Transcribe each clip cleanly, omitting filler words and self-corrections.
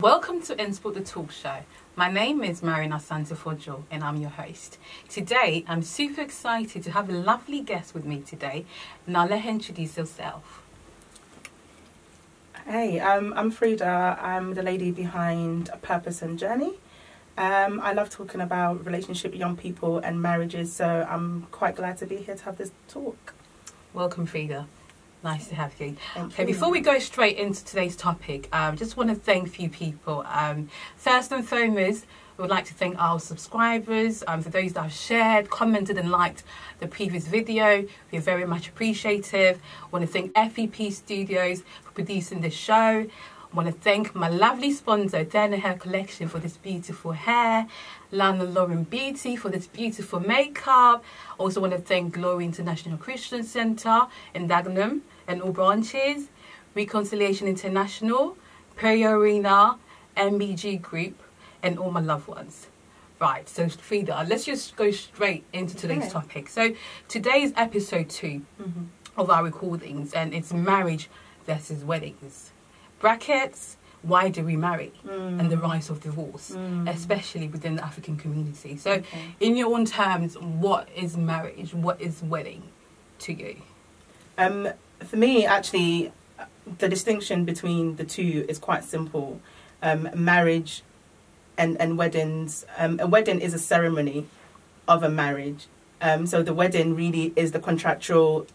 Welcome to Insport the Talk Show. My name is Marian Asante Fordjour and I'm your host. Today, I'm super excited to have a lovely guest with me today. Now, let her introduce herself. Hey, I'm Frida. I'm the lady behind Purpose and Journey. I love talking about relationship, young people and marriages, so I'm quite glad to be here to have this talk. Welcome, Frida. Nice to have you. Okay, before we go straight into today's topic, just want to thank a few people. First and foremost, we would like to thank our subscribers, for those that have shared, commented and liked the previous video. We're very much appreciative. I want to thank FEP Studios for producing this show. I want to thank my lovely sponsor, Dana Hair Collection, for this beautiful hair. Lana Lauren Beauty for this beautiful makeup. Also want to thank Glory International Christian Center in Dagenham and all branches. Reconciliation International, Peri Arena, MBG Group, and all my loved ones. Right, so Frida, let's just go straight into today's topic. So today's episode 2 of our recordings, and it's marriage versus weddings. Brackets, why do we marry? And the rise of divorce, especially within the African community. So in your own terms, what is marriage? What is wedding to you? For me, actually, the distinction between the two is quite simple. Marriage and weddings. A wedding is a ceremony of a marriage. So the wedding really is the contractual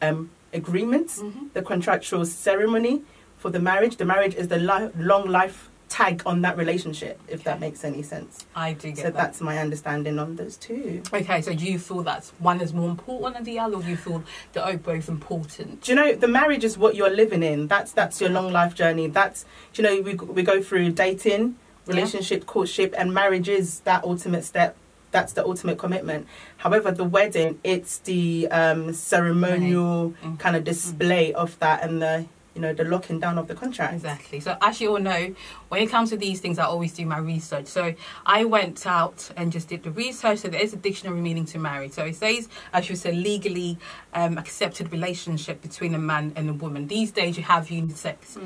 agreements, the contractual ceremony for the marriage. The marriage is the long life tag on that relationship, if that makes any sense. I do get that. So that's my understanding on those two. Okay, so do you feel that one is more important than the other, or do you feel they're both important? Do you know, the marriage is what you're living in. That's your long life journey. That's, do you know, we go through dating, relationship, courtship, and marriage is that ultimate step. That's the ultimate commitment. However, the wedding, it's the ceremonial kind of display of that, and the, you know, the locking down of the contract. Exactly. So as you all know, when it comes to these things, I always do my research. So I went out and just did the research. So there is a dictionary meaning to marry. So it says, as you said, legally accepted relationship between a man and a woman. These days you have unisex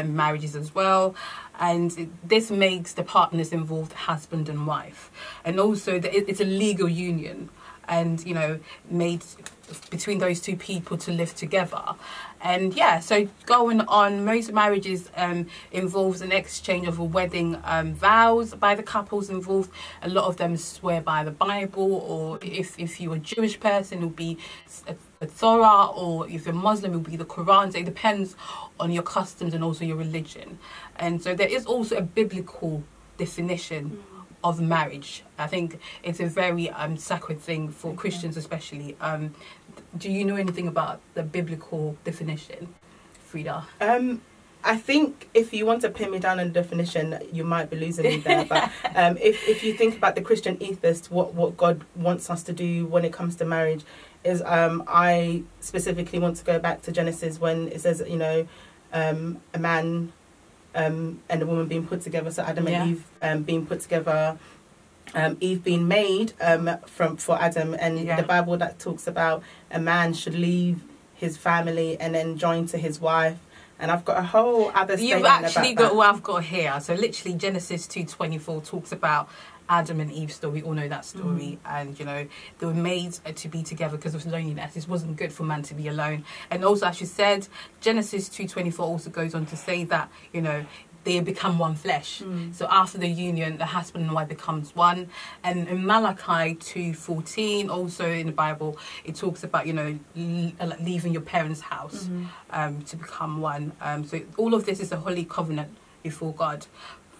marriages as well. And this makes the partners involved husband and wife. And also it's a legal union, and, you know, made between those two people to live together. And yeah, so going on, most marriages involves an exchange of a wedding vows by the couples involved. A lot of them swear by the Bible, or if you're a Jewish person, it'll be a Torah, or if you're Muslim, it'll be the Quran. So it depends on your customs and also your religion. And so there is also a biblical definition of marriage. I think it's a very sacred thing for Christians especially. Do you know anything about the biblical definition, Frida? I think if you want to pin me down on the definition, you might be losing me there. But if you think about the Christian ethos, what God wants us to do when it comes to marriage is, I specifically want to go back to Genesis when it says, you know, a man and a woman being put together. So Adam and Eve being put together. Eve being made for Adam, and the Bible that talks about a man should leave his family and then join to his wife. And I've got a whole other statement about that. You've actually got what I've got here. So literally Genesis 2:24 talks about Adam and Eve's story. We all know that story. And, you know, they were made to be together because of loneliness. It wasn't good for man to be alone. And also, as you said, Genesis 2:24 also goes on to say that, you know, they become one flesh. So after the union, the husband and wife becomes one. And in Malachi 2:14, also in the Bible, it talks about, you know, leaving your parents' house to become one. So all of this is a holy covenant before God.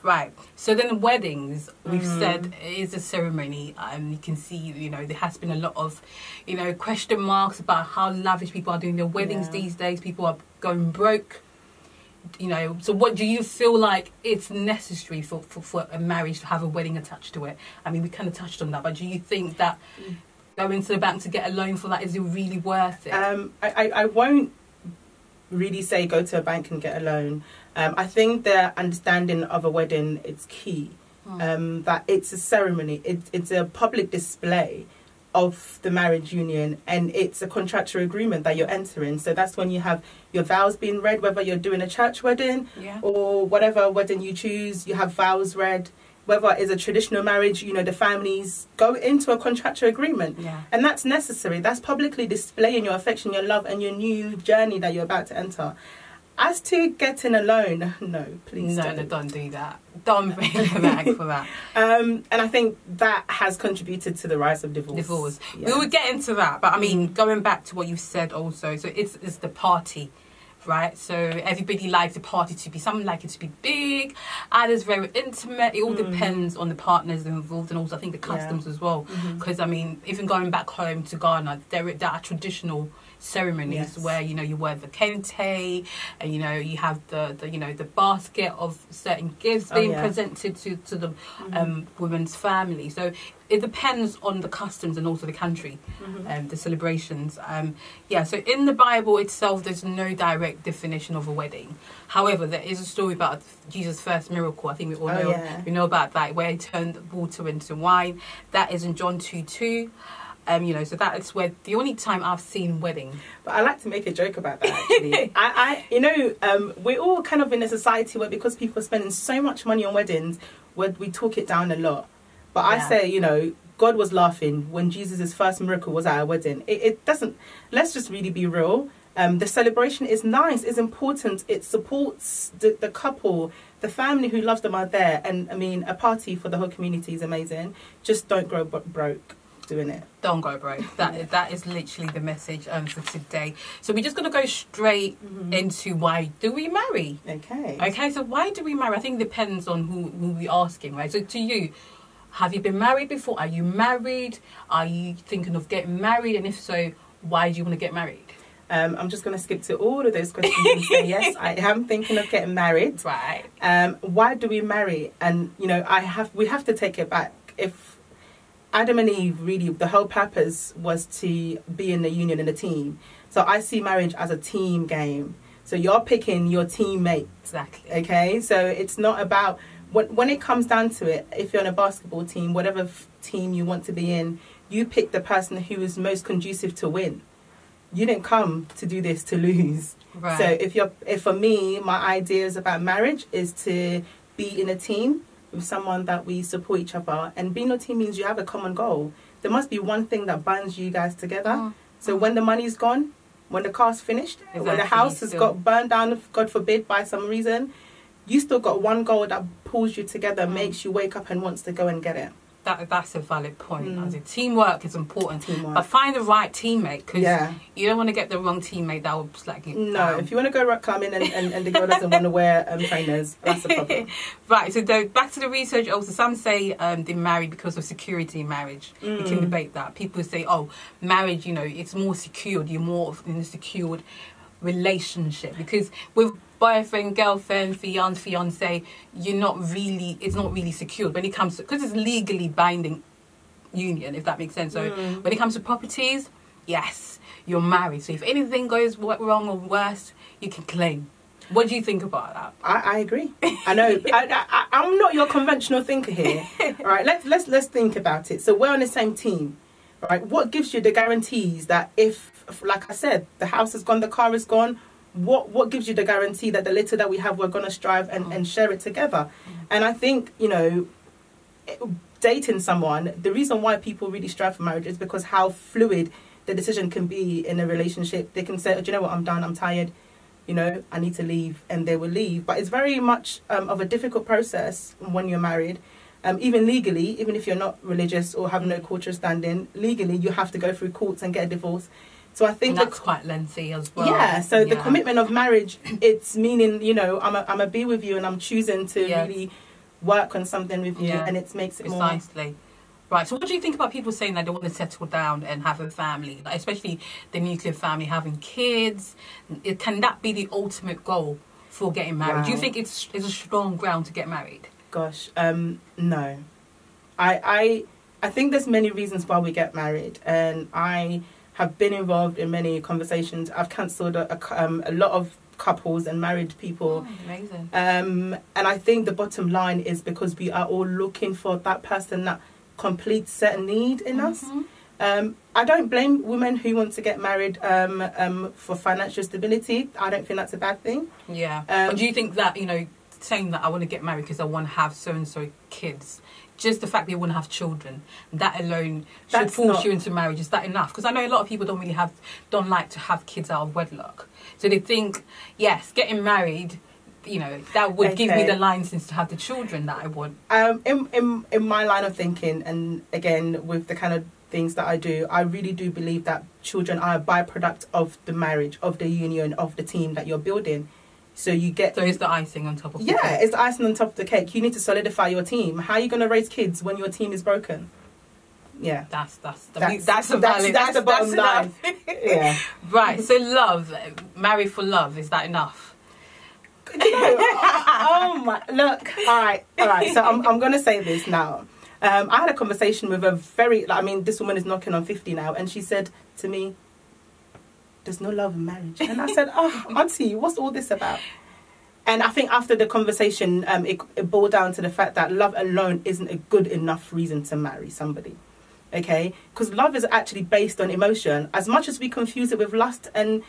Right. So then weddings, we've said, is a ceremony. You can see, you know, there has been a lot of, you know, question marks about how lavish people are doing their weddings these days. People are going broke. You know, so what do you feel like it's necessary for a marriage to have a wedding attached to it? I mean, we kind of touched on that, but do you think that going to the bank to get a loan for that, is it really worth it? I won't really say go to a bank and get a loan. I think the understanding of a wedding is key. That it's a ceremony. It's a public display of the marriage union, and it's a contractual agreement that you're entering. So that's when you have your vows being read, whether you're doing a church wedding or whatever wedding you choose, you have vows read. Whether it's a traditional marriage, you know, the families go into a contractual agreement. And that's necessary. That's publicly displaying your affection, your love, and your new journey that you're about to enter. As to getting a loan, no, please don't. No, don't do that. Don't bring a bag for that. And I think that has contributed to the rise of divorce. Yeah. We will get into that, but I mean, going back to what you said also, so it's the party, right? So everybody likes the party to be, some like it to be big, others very intimate. It all depends on the partners involved, and also I think the customs as well. Because I mean, even going back home to Ghana, there are traditional ceremonies where, you know, you wear the kente, and you know, you have the you know, the basket of certain gifts being presented to the woman's family. So it depends on the customs and also the country, the celebrations. So in the Bible itself, there's no direct definition of a wedding. However, there is a story about Jesus' first miracle. I think we all know, we know about that, where he turned water into wine. That is in John 2:2. You know, so that is where the only time I've seen wedding. But I like to make a joke about that, actually. You know, we're all kind of in a society where, because people are spending so much money on weddings, where we talk it down a lot. But I say, you know, God was laughing when Jesus' first miracle was at a wedding. It doesn't, let's just really be real. The celebration is nice, it's important, it supports the couple, the family who loves them are there. And I mean, a party for the whole community is amazing. Just don't grow broke doing it. Don't go broke. That is literally the message for today. So we're just going to go straight into why do we marry? Okay, so why do we marry? I think it depends on who we're asking, right? So to you, have you been married before? Are you married? Are you thinking of getting married? And if so, why do you want to get married? I'm just going to skip to all of those questions and say, yes, I am thinking of getting married. Right. Why do we marry? And, you know, we have to take it back. If Adam and Eve, really, the whole purpose was to be in a union, in a team. So I see marriage as a team game. So you're picking your teammate. Exactly. Okay? So it's not about, when it comes down to it, if you're on a basketball team, whatever team you want to be in, you pick the person who is most conducive to win. You didn't come to do this to lose. Right. So if for me, my ideas about marriage is to be in a team with someone that we support each other, and being a team means you have a common goal. There must be one thing that binds you guys together. So when the money's gone, when the car's finished, when the house has got burned down, God forbid, by some reason, you still got one goal that pulls you together, makes you wake up and wants to go and get it. That's a valid point. As in, teamwork is important, but find the right teammate, because you don't want to get the wrong teammate that will slack you down. If you want to go rock climbing and the girl doesn't want to wear trainers, that's the problem. Right, so back to the research also, some say they marry because of security in marriage. You can debate that. People say, oh, marriage, you know, it's more secured, you're more in a secured relationship, because with boyfriend, girlfriend, fiance, it's not really secured when it comes to, because it's legally binding union, if that makes sense. So when it comes to properties, yes, you're married. So if anything goes wrong or worse, you can claim. What do you think about that? I agree. I know. I'm not your conventional thinker here. All right, let's think about it. So we're on the same team. All right, what gives you the guarantees that if, like I said, the house is gone, the car is gone, what gives you the guarantee that the little that we have, we're going to strive and share it together? And I think, you know, dating someone, the reason why people really strive for marriage is because how fluid the decision can be in a relationship. They can say, oh, do you know what, I'm done, I'm tired, you know, I need to leave, and they will leave. But it's very much of a difficult process when you're married. Even legally, even if you're not religious or have no cultural standing, legally you have to go through courts and get a divorce. So I think that's quite lengthy as well. Yeah, so the commitment of marriage, it's meaning, you know, I'm a be with you, and I'm choosing to really work on something with you, and it makes it precisely more. Right, so what do you think about people saying that they want to settle down and have a family, like, especially the nuclear family, having kids? Can that be the ultimate goal for getting married? Wow. Do you think it's a strong ground to get married? Gosh, no. I think there's many reasons why we get married, and I have been involved in many conversations. I've counselled a lot of couples and married people. Oh, amazing. And I think the bottom line is because we are all looking for that person that completes certain need in us. I don't blame women who want to get married for financial stability. I don't think that's a bad thing. Yeah. But do you think that, you know, saying that I want to get married because I want to have so-and-so kids, just the fact that you want to have children, that alone should force you into marriage, is that enough? Because I know a lot of people don't like to have kids out of wedlock. So they think, yes, getting married, you know, that would give me the license to have the children that I want. In my line of thinking, and again, with the kind of things that I do, I really do believe that children are a byproduct of the marriage, of the union, of the team that you're building. So you get... So it's the icing on top of the cake. Yeah, it's the icing on top of the cake. You need to solidify your team. How are you going to raise kids when your team is broken? Yeah. That's the bottom line. Yeah. Right, so love, marry for love, is that enough? You know, oh my... Look, all right. So I'm going to say this now. I had a conversation with a this woman is knocking on 50 now, and she said to me, there's no love in marriage. And I said, oh, auntie, what's all this about? And I think after the conversation, it boiled down to the fact that love alone isn't a good enough reason to marry somebody. Okay? Because love is actually based on emotion. As much as we confuse it with lust and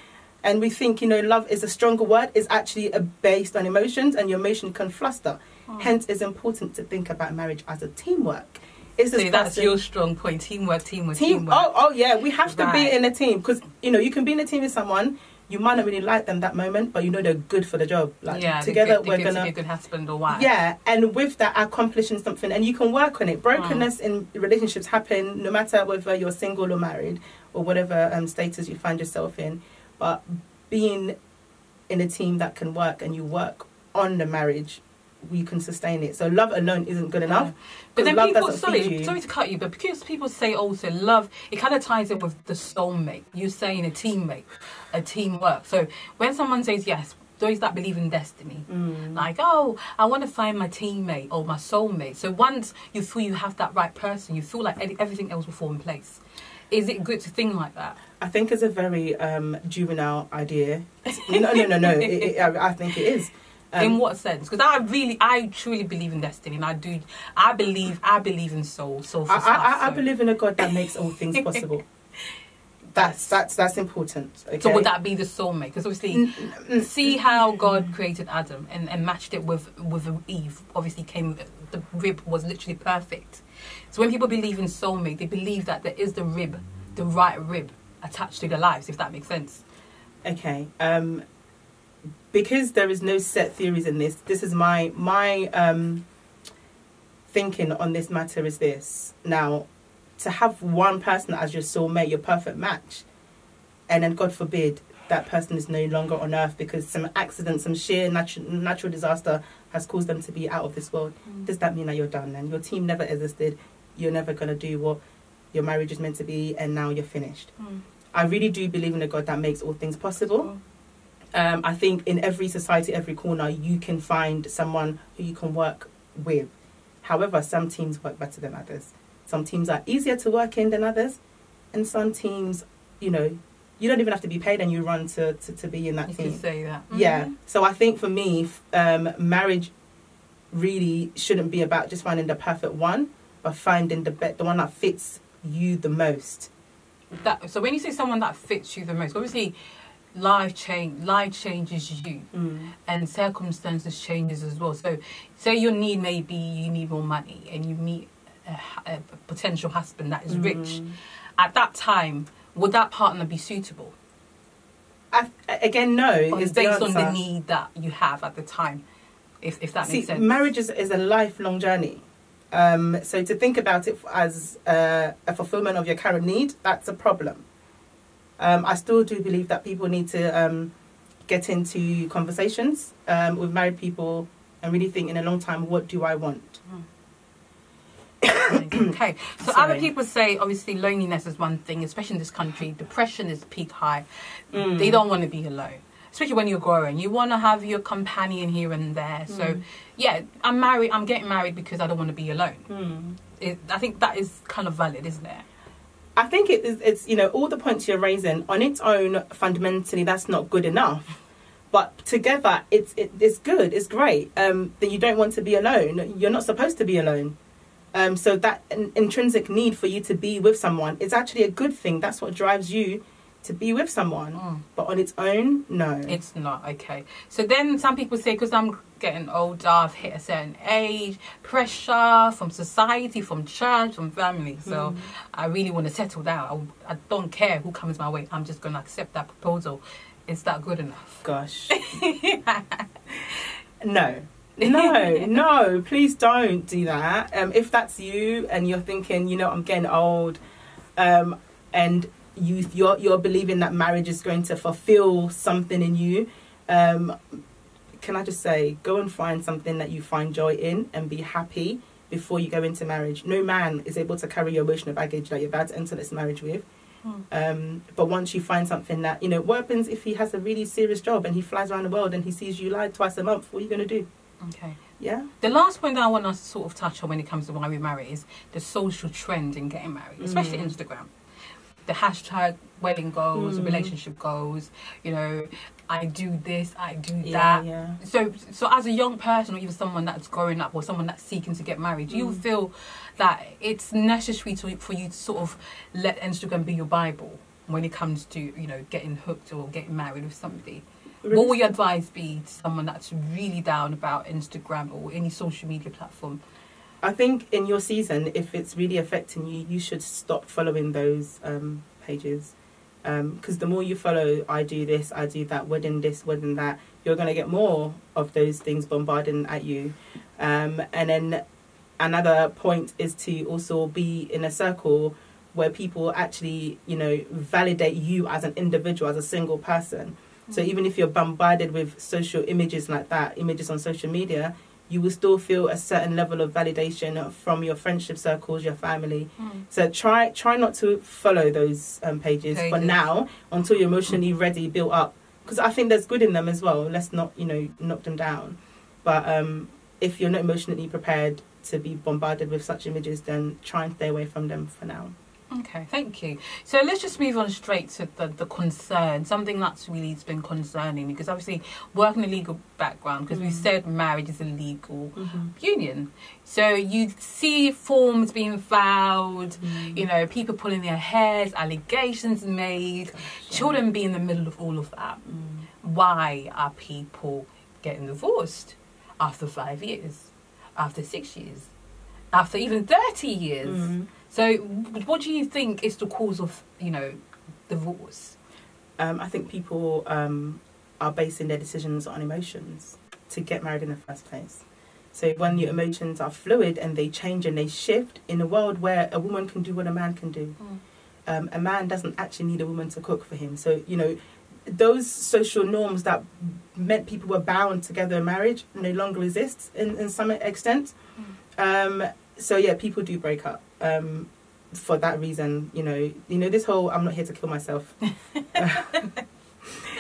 we think, you know, love is a stronger word, it's actually based on emotions, and your emotion can fluster. Hence, it's important to think about marriage as a teamwork. So that's your strong point. Teamwork. Oh, yeah. We have to be in a team. Because, you know, you can be in a team with someone, you might not really like them that moment, but you know they're good for the job. Like, together we're going to be a good husband or wife. Yeah, and with that, accomplishing something. And you can work on it. Brokenness in relationships happen no matter whether you're single or married or whatever status you find yourself in. But being in a team that can work and you work on the marriage, we can sustain it. So love alone isn't good enough. But then people, sorry to cut you, but because people say also love, it kind of ties in with the soulmate. You're saying a teammate, a teamwork. So when someone says yes, those that believe in destiny, like, oh, I want to find my teammate or my soulmate. So once you feel you have that right person, you feel like everything else will fall in place. Is it good to think like that? I think it's a very juvenile idea. No. I think it is. In what sense? Because I truly believe in destiny, and I believe in soul. I believe in a God that makes all things possible. That's important. Okay? So would that be the soulmate? Because obviously, see how God created Adam and matched it with Eve. Obviously, the rib was literally perfect. So when people believe in soulmate, they believe that there is the right rib attached to their lives. If that makes sense. Okay. Because there is no set theories in this. This is my thinking on this matter is this. Now, to have one person as your soulmate, your perfect match, and then God forbid that person is no longer on earth because some accident, some sheer natural disaster has caused them to be out of this world. Does that mean that you're done then? Your team never existed. You're never going to do what your marriage is meant to be, and now you're finished. I really do believe in a God that makes all things possible. I think in every society, every corner, you can find someone who you can work with. However, some teams work better than others. Some teams are easier to work in than others. And some teams, you know, you don't even have to be paid and you run to be in that team. You can say that. Yeah. So I think for me, marriage really shouldn't be about just finding the perfect one, but finding the one that fits you the most. So when you say someone that fits you the most, obviously life changes you, and circumstances changes as well. So say you need more money and you meet a potential husband that is rich. At that time, would that partner be suitable? Again, no. It's based on the need that you have at the time, if that makes sense. Marriage is a lifelong journey. So to think about it as a fulfillment of your current need, that's a problem. I still do believe that people need to get into conversations with married people and really think in a long time, what do I want? Okay, so other people say obviously loneliness is one thing, especially in this country. Depression is peak high. They don't want to be alone, especially when you're growing. You want to have your companion here and there. So yeah, I'm getting married because I don't want to be alone. I think that is kind of valid, isn't it? I think it's you know, all the points you're raising on its own, fundamentally that's not good enough, but together it's good, it's great. That you don't want to be alone. You're not supposed to be alone. So that intrinsic need for you to be with someone is actually a good thing. That's what drives you to be with someone. But on its own, no. It's not, okay. So then some people say, because I'm getting older, I've hit a certain age, pressure from society, from church, from family. So I really want to settle down. I don't care who comes my way. I'm just going to accept that proposal. Is that good enough? Gosh. No, please don't do that. If that's you and you're thinking, you know, I'm getting old, and you're believing that marriage is going to fulfill something in you, can I just say, go and find something that you find joy in and be happy before you go into marriage. No man is able to carry your emotional baggage that you're about to enter this marriage with. But once you find something that, you know, what happens if he has a really serious job and he flies around the world and he sees you like twice a month? What are you going to do? Okay. Yeah. The last point that I want to sort of touch on when it comes to why we marry is the social trend in getting married, especially Instagram. The hashtag wedding goals, relationship goals, you know, I do this, I do that. Yeah. So as a young person, or even someone that's growing up, or someone that's seeking to get married, do you feel that it's necessary for you to sort of let Instagram be your Bible when it comes to, you know, getting hooked or getting married with somebody? Really? What would your advice be to someone that's really down about Instagram or any social media platform? I think in your season, if it's really affecting you, you should stop following those pages. Because the more you follow, I do this, I do that, wedding this, wedding that, you're going to get more of those things bombarding at you. And then another point is to also be in a circle where people actually, you know, validate you as an individual, as a single person. So even if you're bombarded with social images like that, images on social media, you will still feel a certain level of validation from your friendship circles, your family. So try not to follow those pages for now until you're emotionally ready, built up. Because I think there's good in them as well. Let's not, you know, knock them down. But if you're not emotionally prepared to be bombarded with such images, then try and stay away from them for now. Okay, thank you. So let's just move on straight to the concern, something that's really been concerning, because obviously working in a legal background, because we said marriage is a legal union. So you see forms being filed, you know, people pulling their hairs, allegations made, children being in the middle of all of that. Why are people getting divorced after 5 years, after 6 years, after even 30 years? So what do you think is the cause of, you know, divorce? I think people are basing their decisions on emotions to get married in the first place. So when your emotions are fluid and they change and they shift in a world where a woman can do what a man can do, a man doesn't actually need a woman to cook for him. So, you know, those social norms that meant people were bound together in marriage no longer exist in some extent. So yeah, people do break up for that reason. You know, this whole "I'm not here to kill myself."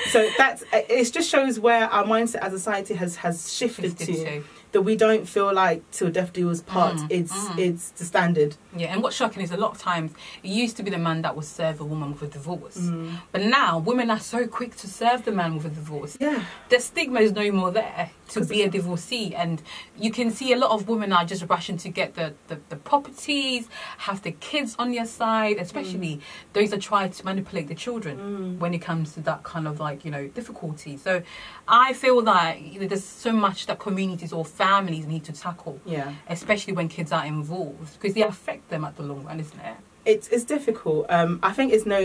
So it just shows where our mindset as a society has shifted to. That we don't feel like till death do us part. It's the standard. Yeah, and what's shocking is a lot of times it used to be the man that would serve a woman with a divorce, but now women are so quick to serve the man with a divorce. Yeah, the stigma is no more there to be a divorcee, and you can see a lot of women are just rushing to get the properties, have the kids on their side, especially those that try to manipulate the children when it comes to that kind of, like, you know, difficulty. So I feel that, you know, there's so much that communities or families need to tackle, especially when kids are involved, because they affect them at the long run, isn't it? It's difficult. I think it's no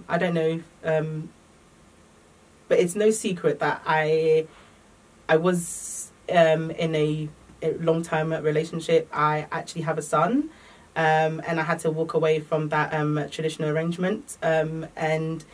I don't know, but it's no secret that I was in a long-term relationship. I actually have a son, and I had to walk away from that traditional arrangement, and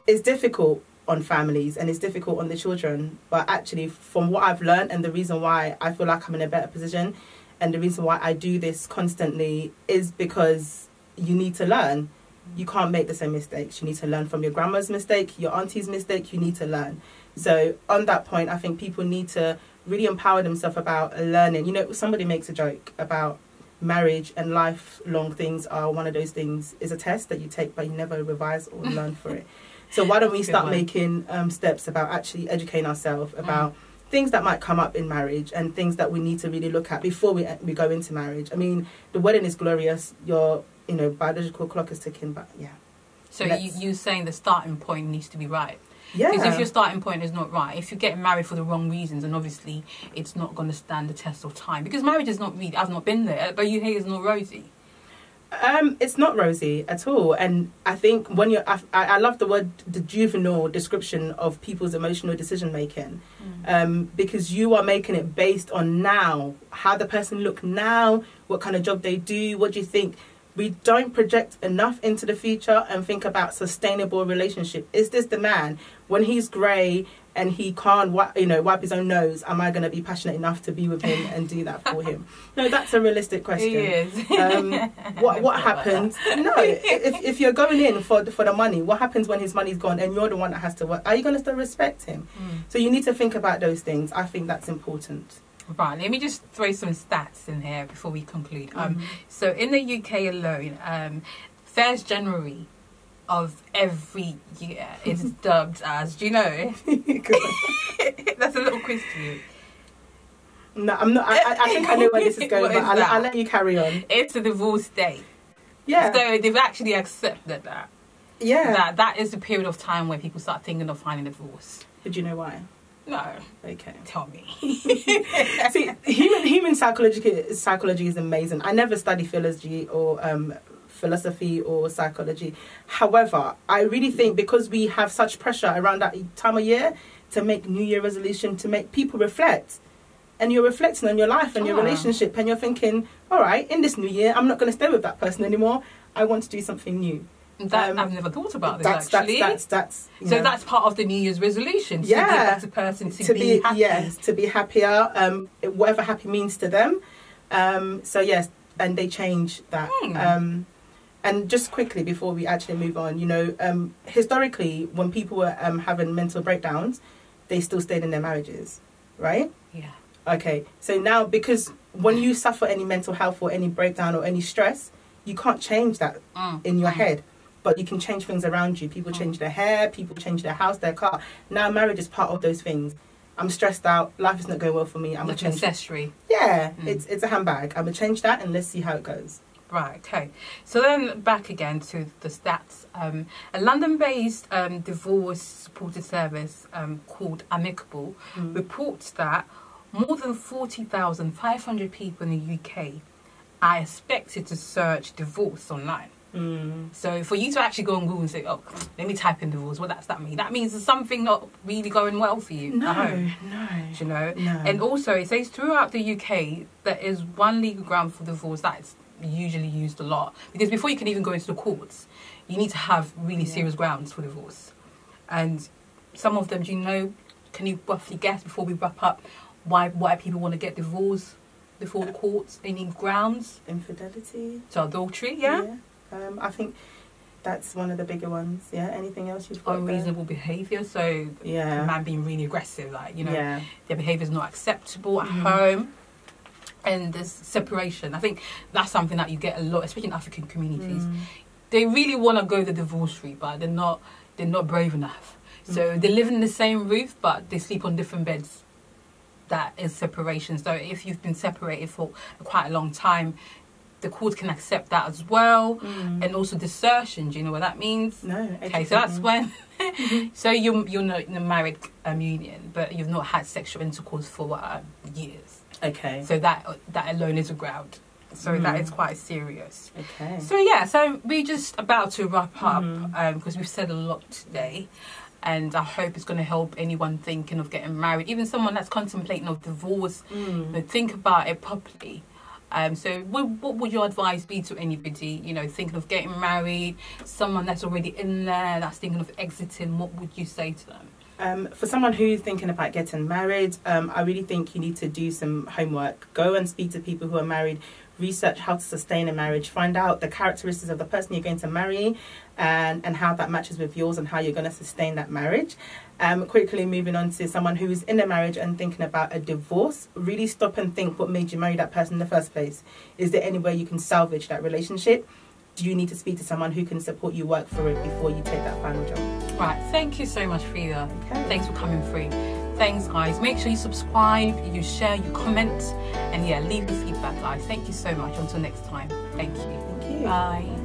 it's difficult on families and it's difficult on the children. But actually, from what I've learned, and the reason why I feel like I'm in a better position, and the reason why I do this constantly, is because you need to learn. You can't make the same mistakes. You need to learn from your grandma's mistake, your auntie's mistake. You need to learn. So on that point, I think people need to really empower themselves about learning. You know, somebody makes a joke about marriage and lifelong things are one of those things, is a test that you take but you never revise or learn for it. So why don't we start making steps about actually educating ourselves about things that might come up in marriage and things that we need to really look at before we go into marriage. I mean, the wedding is glorious. Your biological clock is ticking, but yeah. So you're saying the starting point needs to be right. Yeah. Because if your starting point is not right, if you're getting married for the wrong reasons, then obviously it's not going to stand the test of time. Because marriage is not really, I've not been there, but you hear it's not rosy. It's not rosy at all. And I think when I love the juvenile description of people's emotional decision making, because you are making it based on now, how the person look now, what kind of job they do, what do you think. We don't project enough into the future and think about sustainable relationship. Is this the man when he's grey and he can't wipe his own nose? Am I going to be passionate enough to be with him and do that for him? No, that's a realistic question. He is. What happens? No, if you're going in for the money, what happens when his money's gone and you're the one that has to work? Are you going to still respect him? So you need to think about those things. I think that's important. Right, let me just throw some stats in here before we conclude. So in the UK alone, 1st January of every year is dubbed as, do you know? That's a little quiz for you. No, I'm not. I think I know where this is going, but I'll let you carry on. It's a divorce day. Yeah. So they've actually accepted that. Yeah. That is the period of time where people start thinking of finding a divorce. Did you know why? No. Okay. Tell me. See, human psychology is amazing. I never study philosophy or psychology. However, I really think because we have such pressure around that time of year to make New Year resolution, to make people reflect. And you're reflecting on your life and your relationship and you're thinking, all right, in this new year, I'm not going to stay with that person anymore. I want to do something new. I've never thought about this, actually. That's so that's part of the New Year's resolution. To be a better person, to be happy. Yes, to be happier, whatever happy means to them. So yes, and they change that. And just quickly before we actually move on, historically, when people were having mental breakdowns, they still stayed in their marriages, right? Yeah. Okay, so now because when you suffer any mental health or any breakdown or any stress, you can't change that in your head. But you can change things around you. People change their hair, people change their house, their car. Now marriage is part of those things. I'm stressed out, life is not going well for me. I'm going to change. Accessory. Yeah, it's a handbag. I'm going to change that and let's see how it goes. Right, okay. So then back again to the stats. A London-based divorce supported service called Amicable reports that more than 40,500 people in the UK are expected to search divorce online. So for you to actually go on Google and say, oh, let me type in divorce, what does that mean? That means there's something not really going well for you at home. No. And also it says throughout the UK there is one legal ground for divorce that's usually used a lot. Because before you can even go into the courts, you need to have really serious grounds for divorce. And some of them, do you know, can you roughly guess before we wrap up why people want to get divorced before the courts? Any grounds? Infidelity. So adultery, yeah? I think that's one of the bigger ones. Yeah. Anything else you've got? Unreasonable behaviour. So the man being really aggressive, their behaviour is not acceptable at home. And there's separation. I think that's something that you get a lot, especially in African communities. They really want to go the divorce route, but they're not brave enough. So they live in the same roof, but they sleep on different beds. That is separation. So if you've been separated for quite a long time, the court can accept that as well. And also desertion, do you know what that means? No. Okay, so that's when so you're not in a married union, but you've not had sexual intercourse for years. Okay. So that alone is a ground. So that is quite serious. Okay. So we're just about to wrap up because we've said a lot today. And I hope it's going to help anyone thinking of getting married, even someone that's contemplating of divorce. Think about it properly. So what would your advice be to anybody, thinking of getting married, someone that's already in there, that's thinking of exiting? What would you say to them? For someone who's thinking about getting married, I really think you need to do some homework. Go and speak to people who are married. Research how to sustain a marriage. Find out the characteristics of the person you're going to marry and how that matches with yours and how you're going to sustain that marriage. Quickly moving on to someone who is in a marriage and thinking about a divorce. Really stop and think what made you marry that person in the first place. Is there any way you can salvage that relationship? Do you need to speak to someone who can support you work for it before you take that final job? Right, thank you so much, Frida. Thanks for coming through. Thanks, guys. Make sure you subscribe, you share, you comment, and yeah, leave the feedback, guys. Thank you so much. Until next time. Thank you. Thank you. Bye.